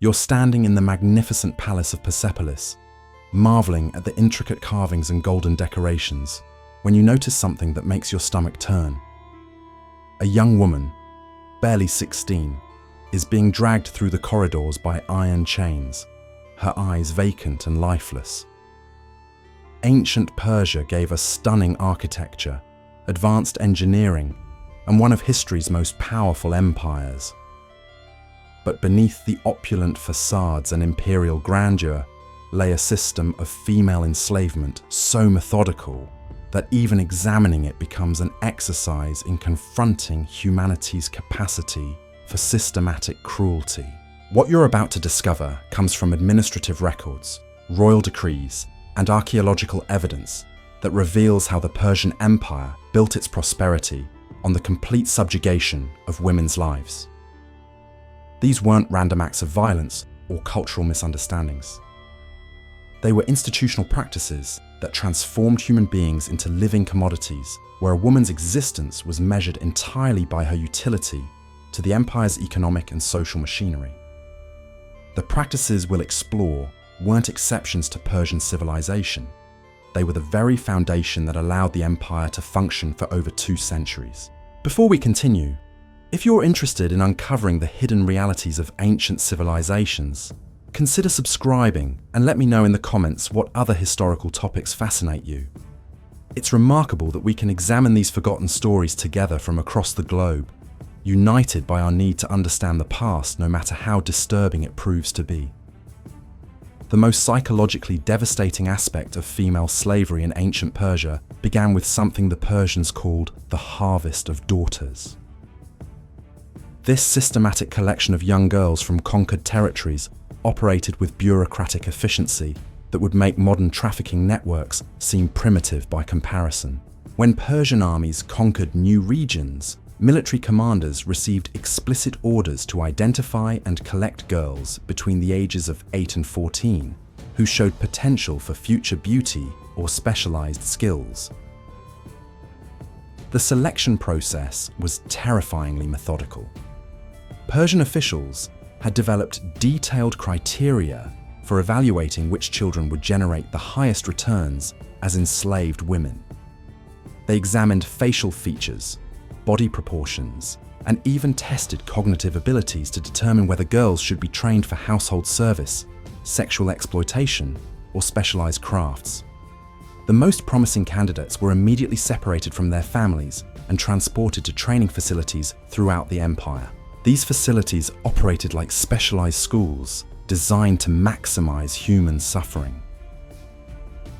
You're standing in the magnificent palace of Persepolis, marveling at the intricate carvings and golden decorations, when you notice something that makes your stomach turn. A young woman, barely 16, is being dragged through the corridors by iron chains, her eyes vacant and lifeless. Ancient Persia gave us stunning architecture, advanced engineering, and one of history's most powerful empires. But beneath the opulent facades and imperial grandeur lay a system of female enslavement so methodical that even examining it becomes an exercise in confronting humanity's capacity for systematic cruelty. What you're about to discover comes from administrative records, royal decrees, and archaeological evidence that reveals how the Persian Empire built its prosperity on the complete subjugation of women's lives. These weren't random acts of violence or cultural misunderstandings. They were institutional practices that transformed human beings into living commodities, where a woman's existence was measured entirely by her utility to the empire's economic and social machinery. The practices we'll explore weren't exceptions to Persian civilization. They were the very foundation that allowed the empire to function for over 2 centuries. Before we continue, if you're interested in uncovering the hidden realities of ancient civilizations, consider subscribing and let me know in the comments what other historical topics fascinate you. It's remarkable that we can examine these forgotten stories together from across the globe, united by our need to understand the past no matter how disturbing it proves to be. The most psychologically devastating aspect of female slavery in ancient Persia began with something the Persians called the harvest of daughters. This systematic collection of young girls from conquered territories operated with bureaucratic efficiency that would make modern trafficking networks seem primitive by comparison. When Persian armies conquered new regions, military commanders received explicit orders to identify and collect girls between the ages of 8 and 14 who showed potential for future beauty or specialized skills. The selection process was terrifyingly methodical. Persian officials had developed detailed criteria for evaluating which children would generate the highest returns as enslaved women. They examined facial features, body proportions, and even tested cognitive abilities to determine whether girls should be trained for household service, sexual exploitation, or specialized crafts. The most promising candidates were immediately separated from their families and transported to training facilities throughout the empire. These facilities operated like specialized schools designed to maximize human suffering.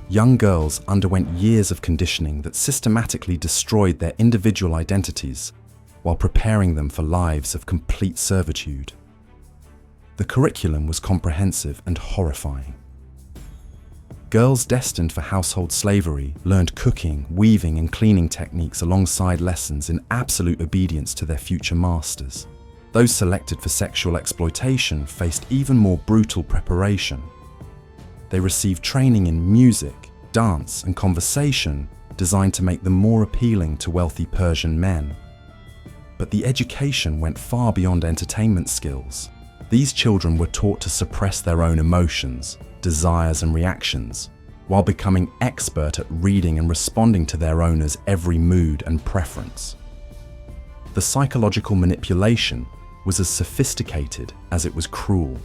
Young girls underwent years of conditioning that systematically destroyed their individual identities while preparing them for lives of complete servitude. The curriculum was comprehensive and horrifying. Girls destined for household slavery learned cooking, weaving, and cleaning techniques alongside lessons in absolute obedience to their future masters. Those selected for sexual exploitation faced even more brutal preparation. They received training in music, dance, and conversation designed to make them more appealing to wealthy Persian men. But the education went far beyond entertainment skills. These children were taught to suppress their own emotions, desires, and reactions, while becoming expert at reading and responding to their owner's every mood and preference. The psychological manipulation was as sophisticated as it was cruel.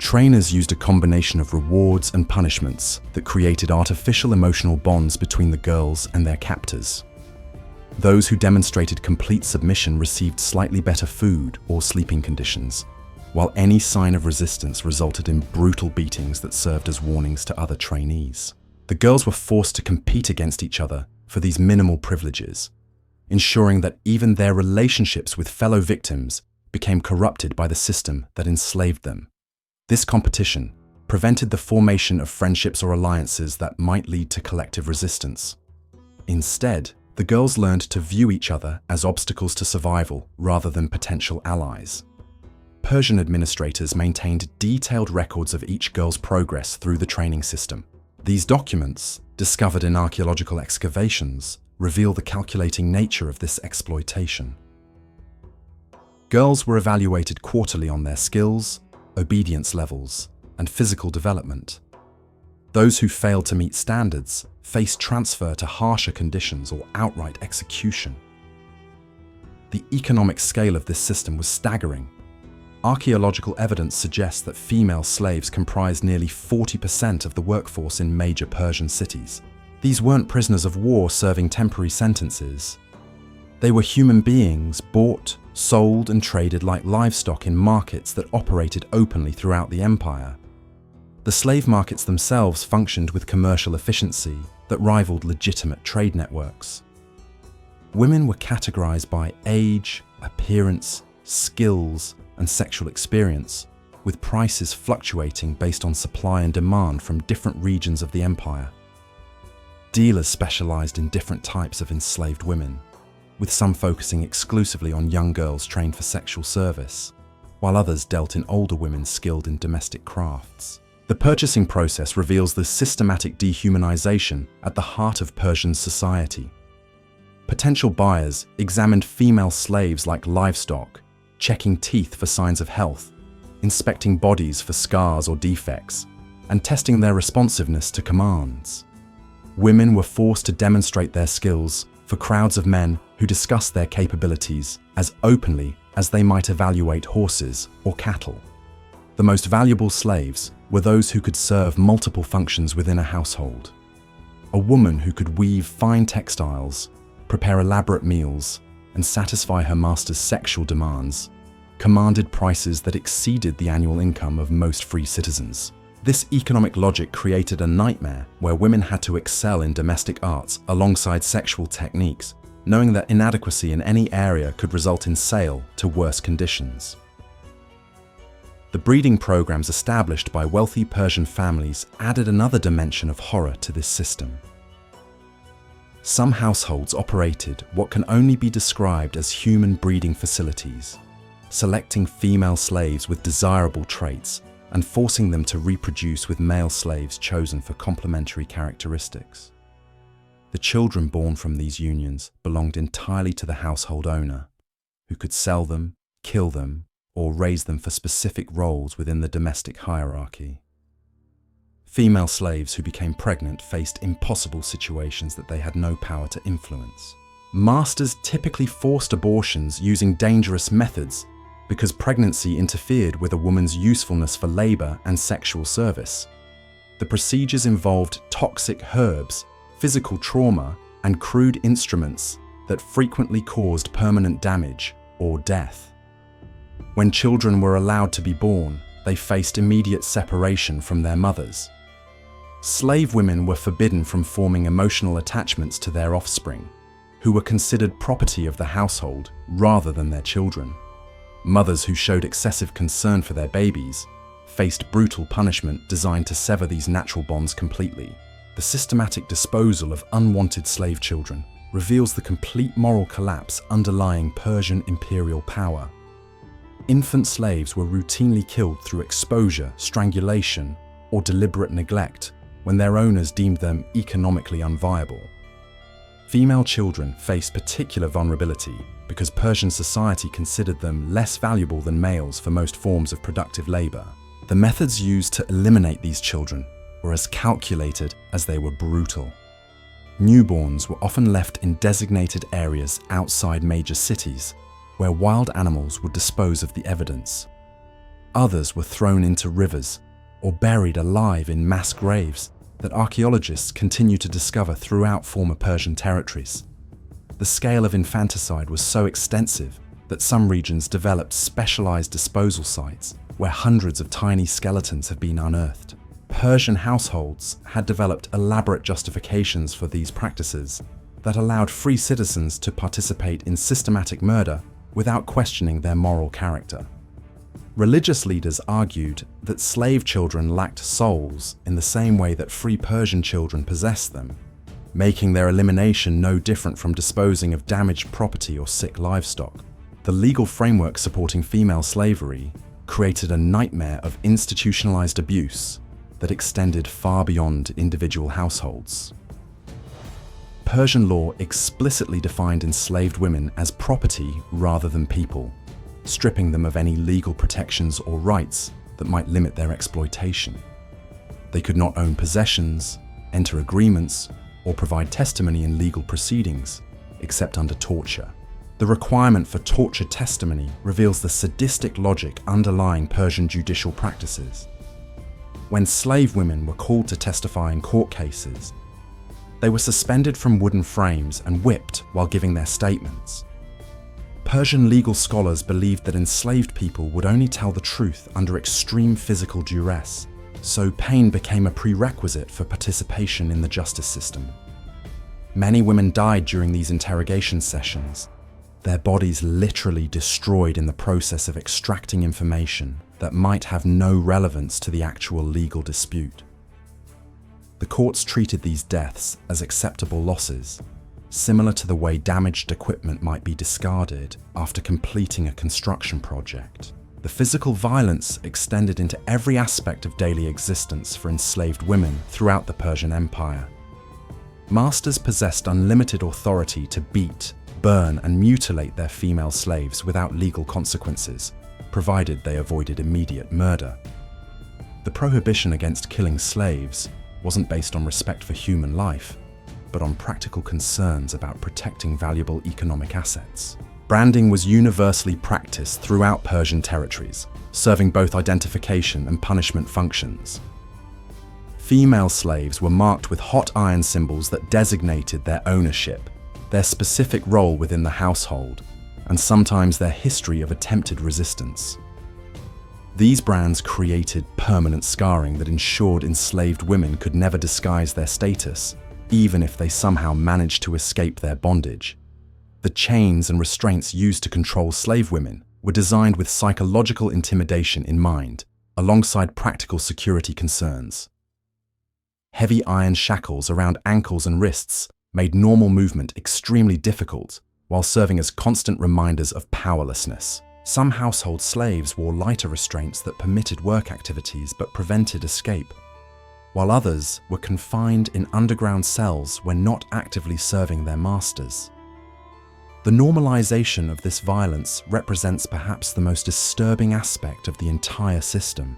Trainers used a combination of rewards and punishments that created artificial emotional bonds between the girls and their captors. Those who demonstrated complete submission received slightly better food or sleeping conditions, while any sign of resistance resulted in brutal beatings that served as warnings to other trainees. The girls were forced to compete against each other for these minimal privileges, ensuring that even their relationships with fellow victims became corrupted by the system that enslaved them. This competition prevented the formation of friendships or alliances that might lead to collective resistance. Instead, the girls learned to view each other as obstacles to survival rather than potential allies. Persian administrators maintained detailed records of each girl's progress through the training system. These documents, discovered in archaeological excavations, reveal the calculating nature of this exploitation. Girls were evaluated quarterly on their skills, obedience levels, and physical development. Those who failed to meet standards faced transfer to harsher conditions or outright execution. The economic scale of this system was staggering. Archaeological evidence suggests that female slaves comprised nearly 40% of the workforce in major Persian cities. These weren't prisoners of war serving temporary sentences. They were human beings bought, sold, and traded like livestock in markets that operated openly throughout the empire. The slave markets themselves functioned with commercial efficiency that rivaled legitimate trade networks. Women were categorized by age, appearance, skills, and sexual experience, with prices fluctuating based on supply and demand from different regions of the empire. Dealers specialized in different types of enslaved women, with some focusing exclusively on young girls trained for sexual service, while others dealt in older women skilled in domestic crafts. The purchasing process reveals the systematic dehumanization at the heart of Persian society. Potential buyers examined female slaves like livestock, checking teeth for signs of health, inspecting bodies for scars or defects, and testing their responsiveness to commands. Women were forced to demonstrate their skills for crowds of men who discussed their capabilities as openly as they might evaluate horses or cattle. The most valuable slaves were those who could serve multiple functions within a household. A woman who could weave fine textiles, prepare elaborate meals, and satisfy her master's sexual demands commanded prices that exceeded the annual income of most free citizens. This economic logic created a nightmare where women had to excel in domestic arts alongside sexual techniques, knowing that inadequacy in any area could result in sale to worse conditions. The breeding programs established by wealthy Persian families added another dimension of horror to this system. Some households operated what can only be described as human breeding facilities, selecting female slaves with desirable traits and forcing them to reproduce with male slaves chosen for complementary characteristics. The children born from these unions belonged entirely to the household owner, who could sell them, kill them, or raise them for specific roles within the domestic hierarchy. Female slaves who became pregnant faced impossible situations that they had no power to influence. Masters typically forced abortions using dangerous methods because pregnancy interfered with a woman's usefulness for labor and sexual service. The procedures involved toxic herbs, physical trauma, and crude instruments that frequently caused permanent damage or death. When children were allowed to be born, they faced immediate separation from their mothers. Slave women were forbidden from forming emotional attachments to their offspring, who were considered property of the household rather than their children. Mothers who showed excessive concern for their babies faced brutal punishment designed to sever these natural bonds completely. The systematic disposal of unwanted slave children reveals the complete moral collapse underlying Persian imperial power. Infant slaves were routinely killed through exposure, strangulation, or deliberate neglect when their owners deemed them economically unviable. Female children faced particular vulnerability because Persian society considered them less valuable than males for most forms of productive labor. The methods used to eliminate these children were as calculated as they were brutal. Newborns were often left in designated areas outside major cities, where wild animals would dispose of the evidence. Others were thrown into rivers or buried alive in mass graves that archaeologists continue to discover throughout former Persian territories. The scale of infanticide was so extensive that some regions developed specialized disposal sites where hundreds of tiny skeletons have been unearthed. Persian households had developed elaborate justifications for these practices that allowed free citizens to participate in systematic murder without questioning their moral character. Religious leaders argued that slave children lacked souls in the same way that free Persian children possessed them, making their elimination no different from disposing of damaged property or sick livestock. The legal framework supporting female slavery created a nightmare of institutionalized abuse that extended far beyond individual households. Persian law explicitly defined enslaved women as property rather than people, stripping them of any legal protections or rights that might limit their exploitation. They could not own possessions, enter agreements, or provide testimony in legal proceedings, except under torture. The requirement for torture testimony reveals the sadistic logic underlying Persian judicial practices. When slave women were called to testify in court cases, they were suspended from wooden frames and whipped while giving their statements. Persian legal scholars believed that enslaved people would only tell the truth under extreme physical duress, so pain became a prerequisite for participation in the justice system. Many women died during these interrogation sessions, their bodies literally destroyed in the process of extracting information that might have no relevance to the actual legal dispute. The courts treated these deaths as acceptable losses, similar to the way damaged equipment might be discarded after completing a construction project. The physical violence extended into every aspect of daily existence for enslaved women throughout the Persian Empire. Masters possessed unlimited authority to beat, burn, and mutilate their female slaves without legal consequences, provided they avoided immediate murder. The prohibition against killing slaves wasn't based on respect for human life, but on practical concerns about protecting valuable economic assets. Branding was universally practiced throughout Persian territories, serving both identification and punishment functions. Female slaves were marked with hot iron symbols that designated their ownership, their specific role within the household, and sometimes their history of attempted resistance. These brands created permanent scarring that ensured enslaved women could never disguise their status, even if they somehow managed to escape their bondage. The chains and restraints used to control slave women were designed with psychological intimidation in mind, alongside practical security concerns. Heavy iron shackles around ankles and wrists made normal movement extremely difficult, while serving as constant reminders of powerlessness. Some household slaves wore lighter restraints that permitted work activities but prevented escape, while others were confined in underground cells when not actively serving their masters. The normalization of this violence represents perhaps the most disturbing aspect of the entire system.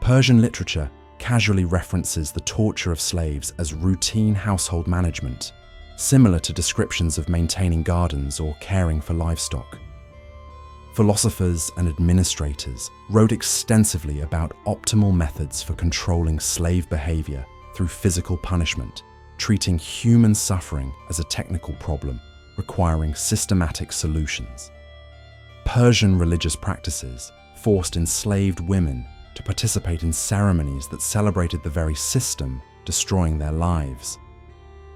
Persian literature casually references the torture of slaves as routine household management, similar to descriptions of maintaining gardens or caring for livestock. Philosophers and administrators wrote extensively about optimal methods for controlling slave behavior through physical punishment, treating human suffering as a technical problem requiring systematic solutions. Persian religious practices forced enslaved women to participate in ceremonies that celebrated the very system destroying their lives.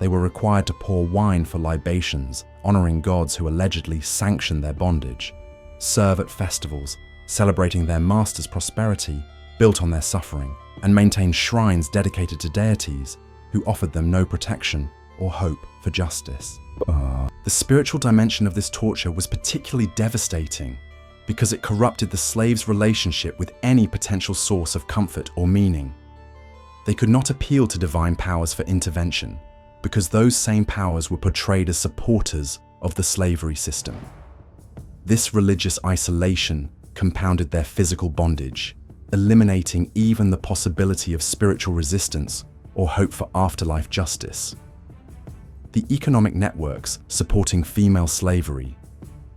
They were required to pour wine for libations, honoring gods who allegedly sanctioned their bondage, serve at festivals, celebrating their master's prosperity built on their suffering, and maintain shrines dedicated to deities who offered them no protection or hope for justice. The spiritual dimension of this torture was particularly devastating because it corrupted the slave's relationship with any potential source of comfort or meaning. They could not appeal to divine powers for intervention because those same powers were portrayed as supporters of the slavery system. This religious isolation compounded their physical bondage, eliminating even the possibility of spiritual resistance or hope for afterlife justice. The economic networks supporting female slavery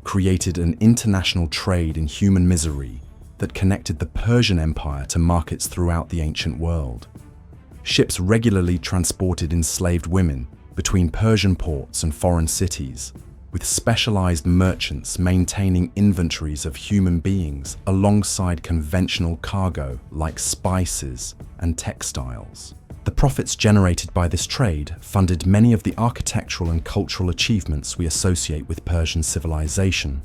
created an international trade in human misery that connected the Persian Empire to markets throughout the ancient world. Ships regularly transported enslaved women between Persian ports and foreign cities, with specialized merchants maintaining inventories of human beings alongside conventional cargo like spices and textiles. The profits generated by this trade funded many of the architectural and cultural achievements we associate with Persian civilization.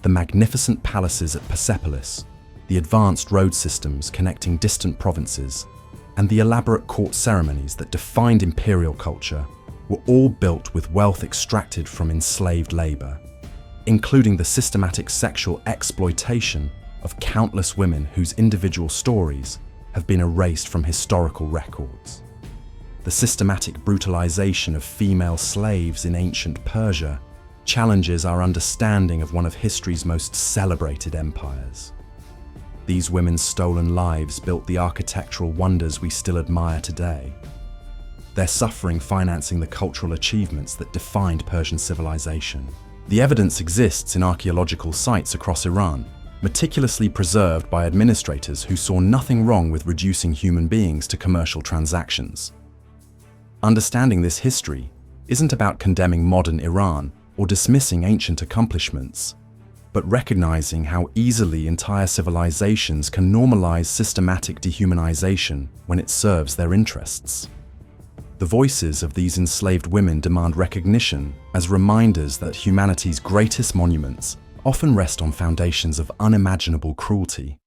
The magnificent palaces at Persepolis, the advanced road systems connecting distant provinces, and the elaborate court ceremonies that defined imperial culture were all built with wealth extracted from enslaved labor, including the systematic sexual exploitation of countless women whose individual stories have been erased from historical records. The systematic brutalization of female slaves in ancient Persia challenges our understanding of one of history's most celebrated empires. These women's stolen lives built the architectural wonders we still admire today. Their suffering financing the cultural achievements that defined Persian civilization. The evidence exists in archaeological sites across Iran, meticulously preserved by administrators who saw nothing wrong with reducing human beings to commercial transactions. Understanding this history isn't about condemning modern Iran or dismissing ancient accomplishments, but recognizing how easily entire civilizations can normalize systematic dehumanization when it serves their interests. The voices of these enslaved women demand recognition as reminders that humanity's greatest monuments often rest on foundations of unimaginable cruelty.